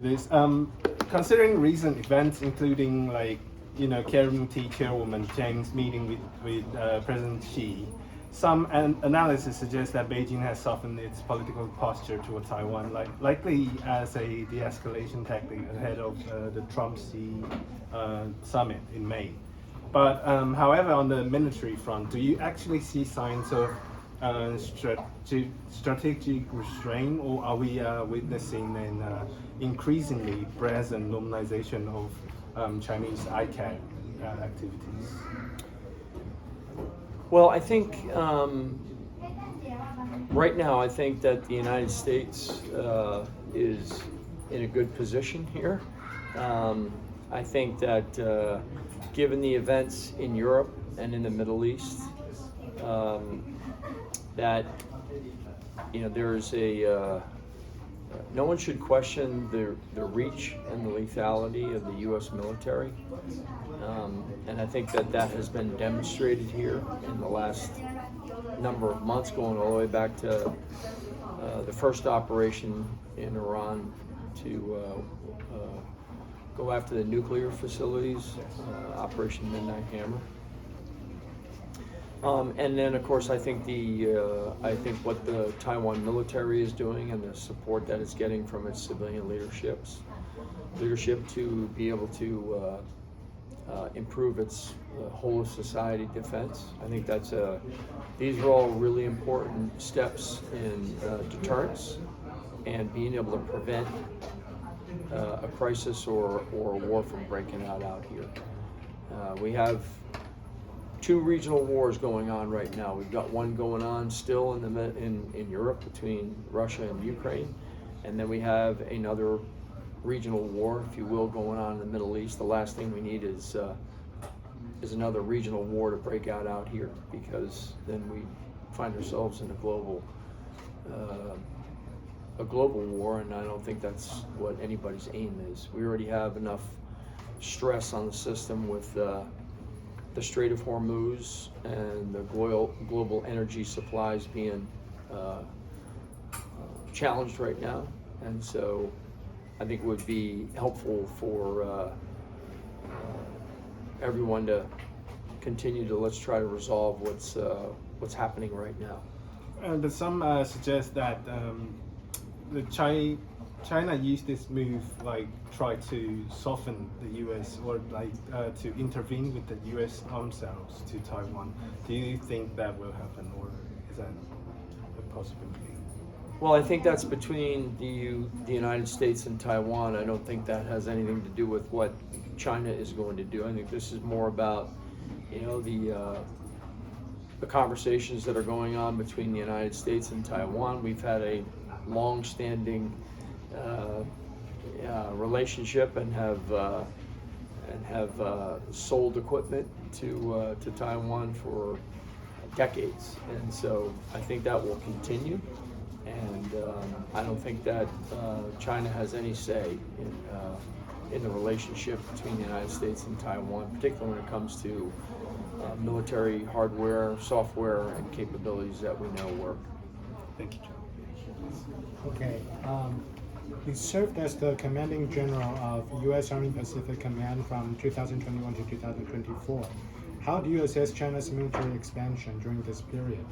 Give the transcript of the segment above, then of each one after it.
This considering recent events, including KMT chairwoman Chang's meeting with President Xi, some analysis suggests that Beijing has softened its political posture toward Taiwan, likely as a de-escalation tactic ahead of the Trump-Xi summit in May. But however, on the military front, do you actually see signs of strategic restraint, or are we witnessing an increasingly present normalization of Chinese ICAD activities? Well, I think right now, I think that the United States is in a good position here. I think that given the events in Europe and in the Middle East, that there's no one should question the reach and the lethality of the U.S. military, and I think that has been demonstrated here in the last number of months, going all the way back to the first operation in Iran to go after the nuclear facilities, Operation Midnight Hammer. And then, of course, I think what the Taiwan military is doing and the support that it's getting from its civilian leadership to be able to improve its whole of society defense. I think these are all really important steps in deterrence and being able to prevent a crisis or a war from breaking out here. We have two regional wars going on right now. We've got one going on still in Europe between Russia and Ukraine, and then we have another regional war, if you will, going on in the Middle East. The last thing we need is another regional war to break out here, because then we find ourselves in a global war, and I don't think that's what anybody's aim is. We already have enough stress on the system with the Strait of Hormuz and the global energy supplies being challenged right now, and so I think it would be helpful for everyone to continue to let's try to resolve what's happening right now. But some suggest that China used this move, try to soften the U.S. or to intervene with the U.S. arms sales to Taiwan. Do you think that will happen, or is that a possibility? Well, I think that's between the United States and Taiwan. I don't think that has anything to do with what China is going to do. I think this is more about the conversations that are going on between the United States and Taiwan. We've had a long-standing relationship and have sold equipment to Taiwan for decades, and so I think that will continue. And I don't think that China has any say in the relationship between the United States and Taiwan, particularly when it comes to military hardware, software, and capabilities that we know work. Thank you, John. Okay. He served as the commanding general of U.S. Army Pacific Command from 2021 to 2024. How do you assess China's military expansion during this period?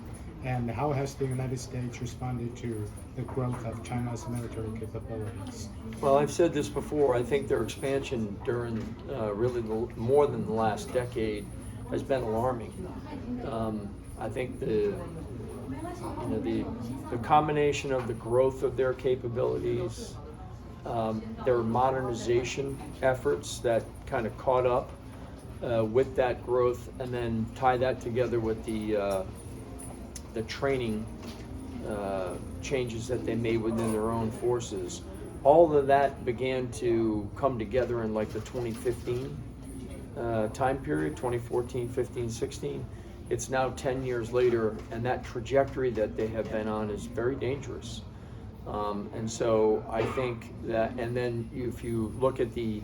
And how has the United States responded to the growth of China's military capabilities? Well, I've said this before. I think their expansion during really more than the last decade has been alarming. I think the combination of the growth of their capabilities, their modernization efforts that kind of caught up with that growth, and then tie that together with the training changes that they made within their own forces. All of that began to come together in the 2015 time period, 2014, 15, 16. It's now 10 years later, and that trajectory that they have been on is very dangerous. And so I think that, and then if you look at the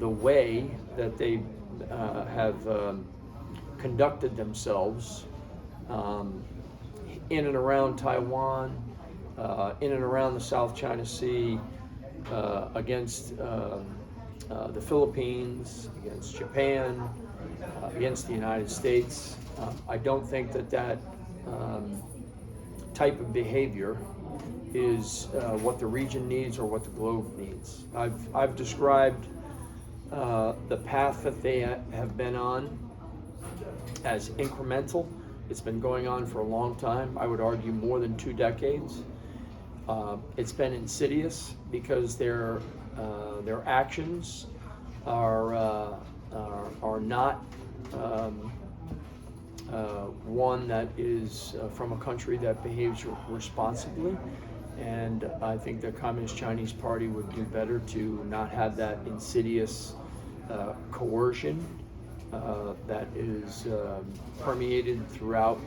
way that they have conducted themselves in and around Taiwan, in and around the South China Sea, against the Philippines, against Japan, against the United States. I don't think that type of behavior is what the region needs or what the globe needs. I've described the path that they have been on as incremental. It's been going on for a long time. I would argue more than 2 decades. It's been insidious because their actions are not one that is from a country that behaves responsibly. And I think the Communist Chinese Party would do better to not have that insidious coercion that is permeated throughout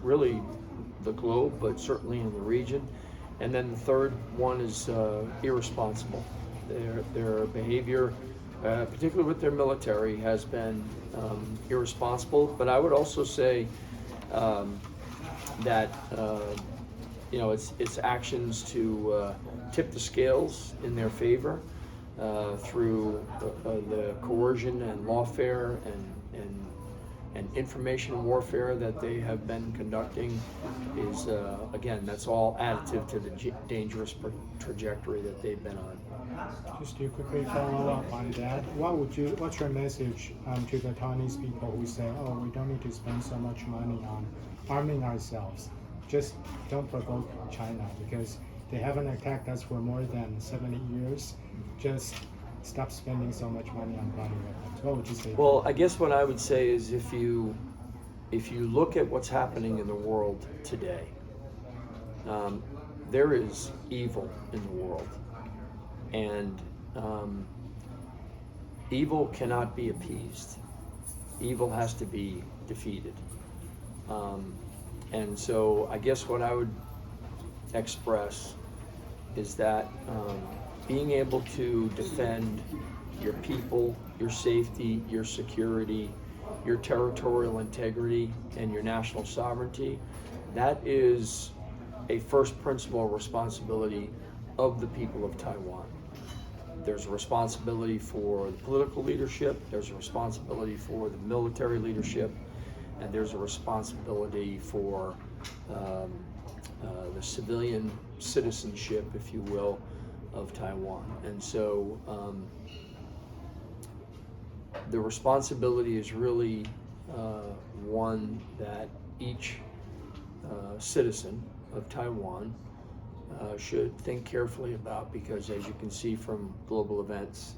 really the globe, but certainly in the region. And then the third one is irresponsible. Their behavior, particularly with their military, has been irresponsible. But I would also say that its actions to tip the scales in their favor through the coercion and lawfare and information warfare that they have been conducting is, again, that's all additive to the dangerous trajectory that they've been on. Just to quickly follow up on that, what's your message to the Taiwanese people who say, oh, we don't need to spend so much money on arming ourselves? Just don't provoke China because they haven't attacked us for more than 70 years. Just stop spending so much money on body weapons. What would you say? Well, I guess what I would say is if you look at what's happening in the world today, there is evil in the world. And evil cannot be appeased. Evil has to be defeated. And so I guess what I would express is that being able to defend your people, your safety, your security, your territorial integrity, and your national sovereignty, that is a first principle responsibility of the people of Taiwan. There's a responsibility for the political leadership, there's a responsibility for the military leadership, and there's a responsibility for the civilian citizenship, if you will, of Taiwan. And so the responsibility is really one that each citizen of Taiwan should think carefully about, because as you can see from global events,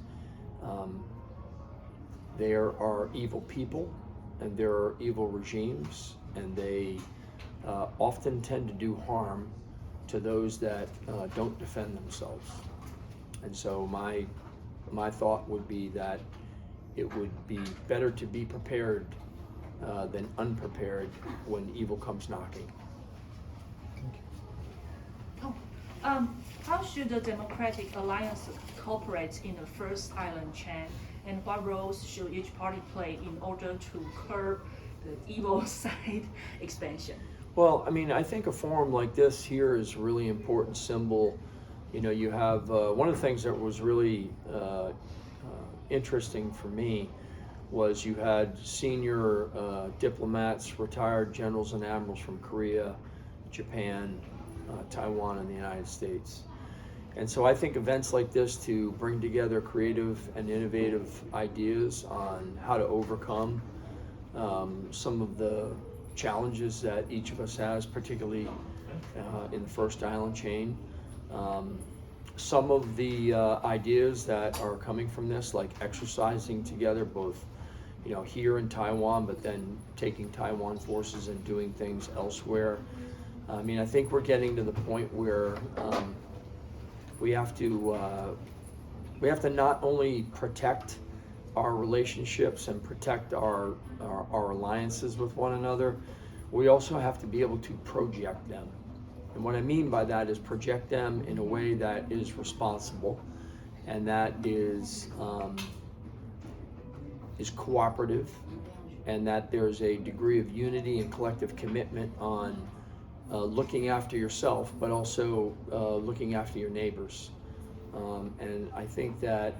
there are evil people and there are evil regimes, and they often tend to do harm to those that don't defend themselves. And so my thought would be that it would be better to be prepared than unprepared when evil comes knocking. How should the Democratic Alliance cooperate in the first island chain, and what roles should each party play in order to curb the evil side expansion? Well, I mean, I think a forum like this here is a really important symbol. You know, you have one of the things that was really interesting for me was you had senior diplomats, retired generals and admirals from Korea, Japan, Taiwan, and the United States. And so I think events like this to bring together creative and innovative ideas on how to overcome some of the challenges that each of us has, particularly in the first island chain. Some of the ideas that are coming from this, like exercising together both, you know, here in Taiwan, but then taking Taiwan forces and doing things elsewhere. I mean, I think we're getting to the point where we have to not only protect our relationships and protect our alliances with one another, we also have to be able to project them. And what I mean by that is project them in a way that is responsible and that is cooperative, and that there's a degree of unity and collective commitment on looking after yourself, but also looking after your neighbors. And I think that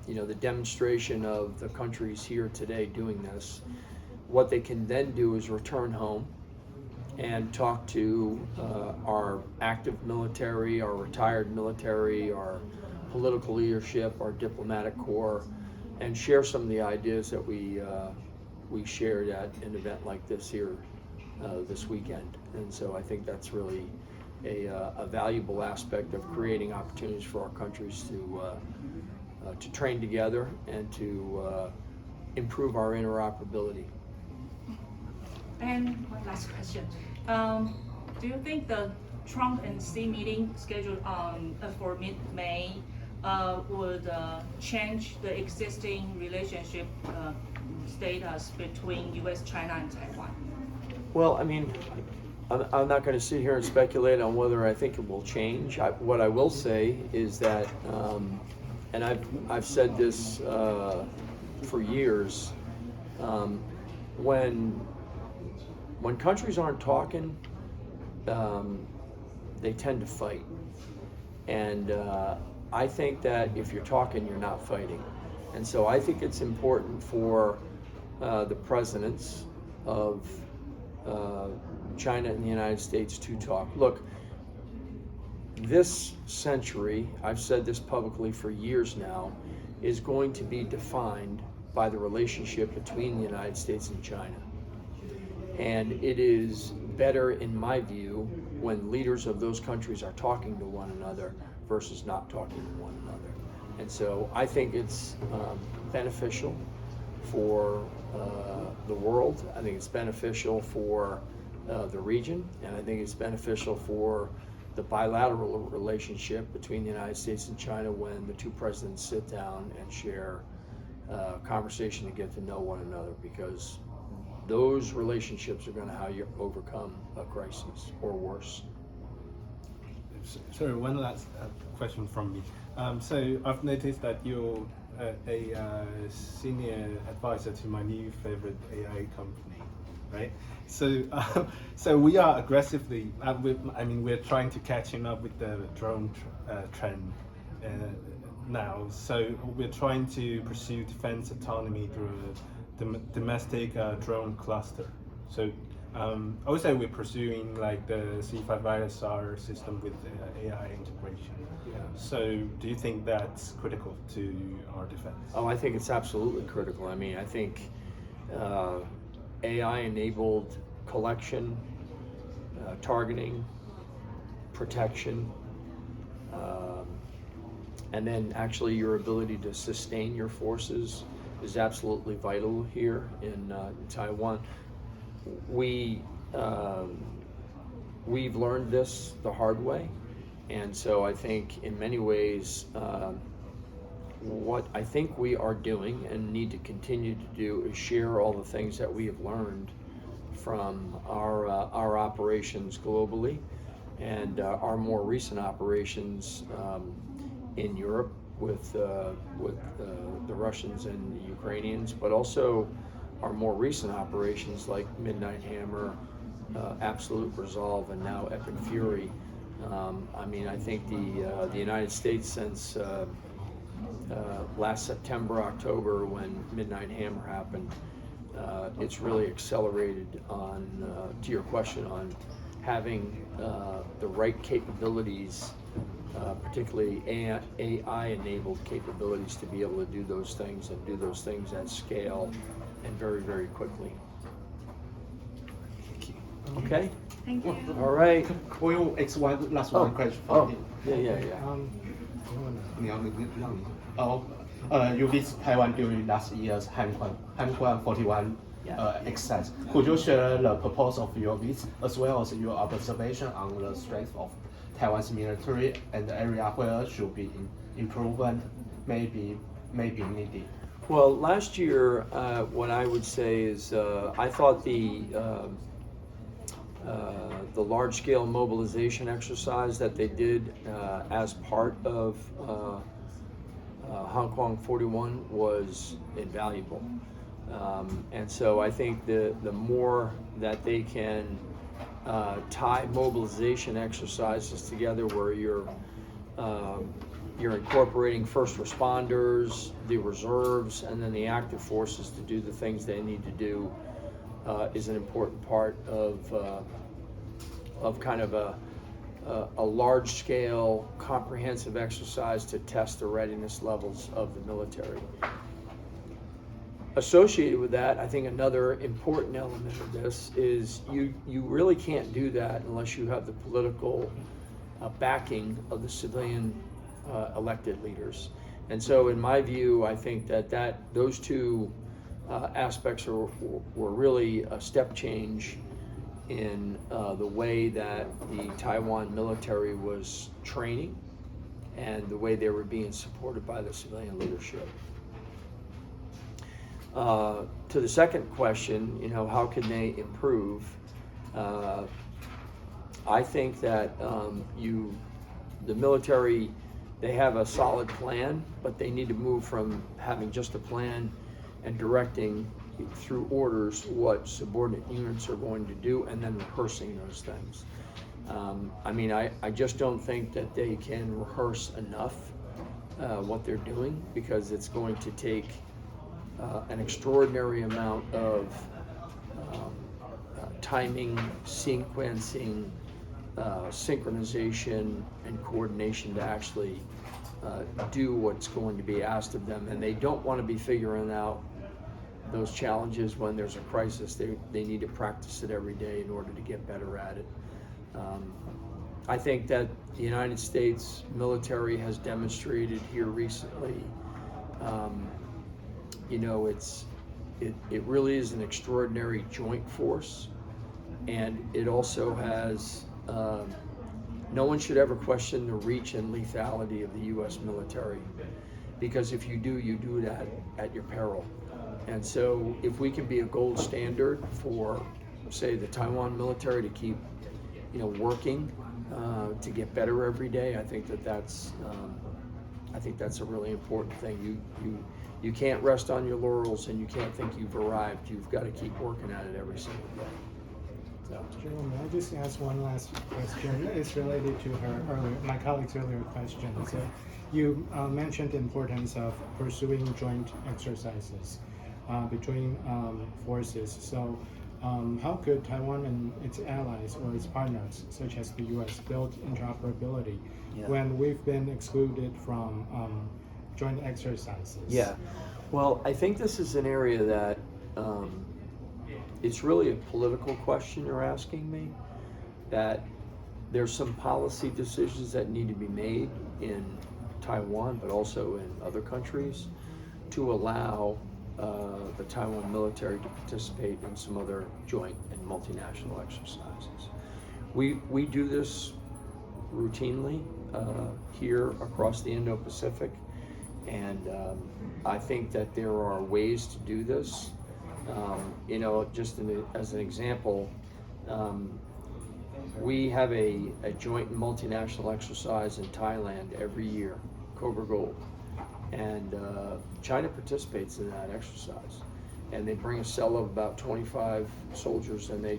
the demonstration of the countries here today doing this, what they can then do is return home and talk to our active military, our retired military, our political leadership, our diplomatic corps, and share some of the ideas that we shared at an event like this here this weekend. And so I think that's really a valuable aspect of creating opportunities for our countries to train together and to improve our interoperability. And one last question. Do you think the Trump and Xi meeting scheduled for mid-May would change the existing relationship status between U.S., China, and Taiwan? Well, I mean, I'm not going to sit here and speculate on whether I think it will change. What I will say is that, and I've said this for years, when countries aren't talking, they tend to fight. And I think that if you're talking, you're not fighting. And so I think it's important for the presidents of China and the United States to talk. Look, this century, I've said this publicly for years now, is going to be defined by the relationship between the United States and China. And it is better, in my view, when leaders of those countries are talking to one another versus not talking to one another. And so I think it's beneficial for the world. I think it's beneficial for the region, and I think it's beneficial for the bilateral relationship between the United States and China when the two presidents sit down and share conversation to get to know one another, because those relationships are going to how you overcome a crisis or worse. Sorry, one last question from me. So I've noticed that you're a senior advisor to my new favorite AI company, right? So we are aggressively, we're trying to catching up with the drone trend now. So we're trying to pursue defense autonomy through a domestic drone cluster. So also we're pursuing like the C5ISR system with AI integration. Yeah. So do you think that's critical to our defense? Oh, I think it's absolutely critical. I mean, I think AI-enabled collection, targeting, protection, and then actually your ability to sustain your forces is absolutely vital here in Taiwan. We've learned this the hard way, and so I think in many ways what I think we are doing and need to continue to do is share all the things that we have learned from our operations globally and our more recent operations in Europe with the Russians and the Ukrainians, but also our more recent operations like Midnight Hammer, Absolute Resolve, and now Epic Fury. I mean, I think the United States since last September, October, when Midnight Hammer happened, it's really accelerated on, to your question, on having the right capabilities, particularly AI-enabled capabilities to be able to do those things and do those things at scale and very, very quickly. Thank you. Okay? Thank you. All right. Will ask one last one question for him. Yeah. You visit Taiwan during last year's Hanquan 41 exercise. Could you share the purpose of your visit as well as your observation on the strength of Taiwan's military and the area where should be improvement maybe needed? Well, last year, what I would say is I thought the large-scale mobilization exercise that they did as part of Hong Kong 41 was invaluable. And so I think the more that they can tie mobilization exercises together where you're you're incorporating first responders, the reserves, and then the active forces to do the things they need to do is an important part of kind of a large-scale, comprehensive exercise to test the readiness levels of the military. Associated with that, I think another important element of this is you really can't do that unless you have the political backing of the civilian elected leaders. And so in my view, I think that those two aspects were really a step change in the way that the Taiwan military was training and the way they were being supported by the civilian leadership. To the second question, how can they improve? I think that the military, they have a solid plan, but they need to move from having just a plan and directing through orders what subordinate units are going to do and then rehearsing those things. I just don't think that they can rehearse enough what they're doing, because it's going to take an extraordinary amount of timing, sequencing, synchronization, and coordination to actually do what's going to be asked of them. And they don't want to be figuring out those challenges when there's a crisis. They need to practice it every day in order to get better at it. I think that the United States military has demonstrated here recently, it really is an extraordinary joint force, and it also has, no one should ever question the reach and lethality of the U.S. military, because if you do it at your peril. And so if we can be a gold standard for, say, the Taiwan military to keep, working to get better every day, I think that's a really important thing. You can't rest on your laurels, and you can't think you've arrived. You've got to keep working at it every single day. So. Charle, may I just ask one last question? It's related to my colleague's earlier question. Okay. So you mentioned the importance of pursuing joint exercises between forces. So how could Taiwan and its allies or its partners, such as the U.S., build interoperability when we've been excluded from joint exercises? Yeah, well, I think this is an area that it's really a political question you're asking me, that there's some policy decisions that need to be made in Taiwan, but also in other countries, to allow the Taiwan military to participate in some other joint and multinational exercises. We do this routinely here across the Indo-Pacific, and I think that there are ways to do this. Just as an example, we have a joint and multinational exercise in Thailand every year, Cobra Gold. And China participates in that exercise, and they bring a cell of about 25 soldiers, and they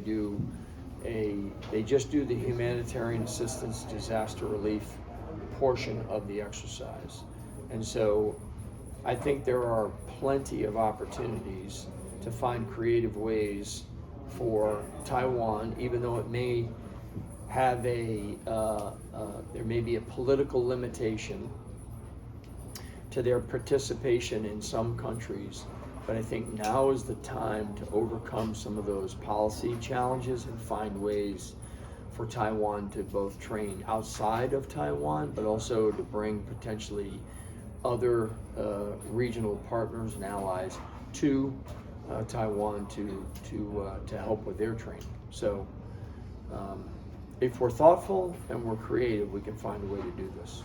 just do the humanitarian assistance, disaster relief portion of the exercise. And so I think there are plenty of opportunities to find creative ways for Taiwan, even though it may have there may be a political limitation to their participation in some countries, but I think now is the time to overcome some of those policy challenges and find ways for Taiwan to both train outside of Taiwan, but also to bring potentially other regional partners and allies to Taiwan to help with their training. So if we're thoughtful and we're creative, we can find a way to do this.